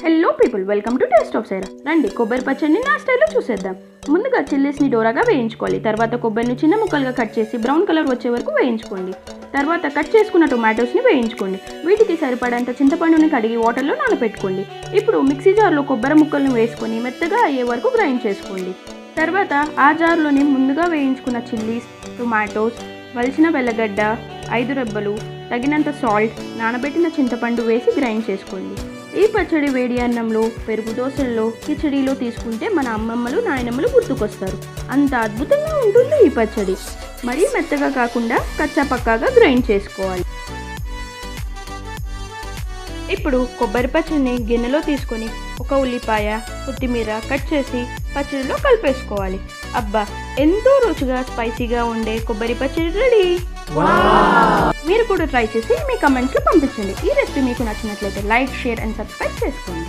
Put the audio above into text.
Hello people, welcome to taste of Saira. రండి కొబ్బరి పచ్చడిని నా స్టైల్లో చూసేద్దాం. ముందుగా చిల్లీస్ని డోరాగా వేయించుకోవాలి. తర్వాత కొబ్బరిని చిన్న ముక్కలుగా కట్ చేసి బ్రౌన్ కలర్ వచ్చే వరకు వేయించుకోండి. తర్వాత కట్ చేసుకున్న టొమాటోస్ని వేయించుకోండి. వీటికి సరిపడంత చింతపండుని కడిగి వాటర్లో నానబెట్టుకోండి. ఇప్పుడు మిక్సీ జార్లో కొబ్బరి ముక్కలను వేసుకొని మెత్తగా అయ్యే వరకు గ్రైండ్ చేసుకోండి. తర్వాత ఆ జార్లోని ముందుగా వేయించుకున్న చిల్లీస్, టొమాటోస్, వలిచిన వెల్లగడ్డ, 5 రెబ్బలు, తగినంత సాల్ట్, నానబెట్టిన చింతపండు వేసి గ్రైండ్ చేసుకోండి. ఈ పచ్చడి వేడి అన్నంలో, పెరుగు దోశల్లో, కిచడీలో తీసుకుంటే మన అమ్మమ్మలు, నాయనమ్మలు గుర్తుకొస్తారు. అంత అద్భుతంగా ఉంటుంది ఈ పచ్చడి. మరీ మెత్తగా కాకుండా కచ్చా పక్కాగా గ్రైండ్ చేసుకోవాలి. ఇప్పుడు కొబ్బరి పచ్చడిని గిన్నెలో తీసుకొని ఒక ఉల్లిపాయ, కొత్తిమీర కట్ చేసి పచ్చడిలో కలిపేసుకోవాలి. అబ్బా, ఎంతో రుచిగా స్పైసీగా ఉండే కొబ్బరి పచ్చడి రెడీ. మీరు కూడా ట్రై చేసి మీ కమెంట్స్లో పంపించండి. ఈ రెసిపీ మీకు నచ్చినట్లయితే లైక్, షేర్ అండ్ సబ్స్క్రైబ్ చేసుకోండి.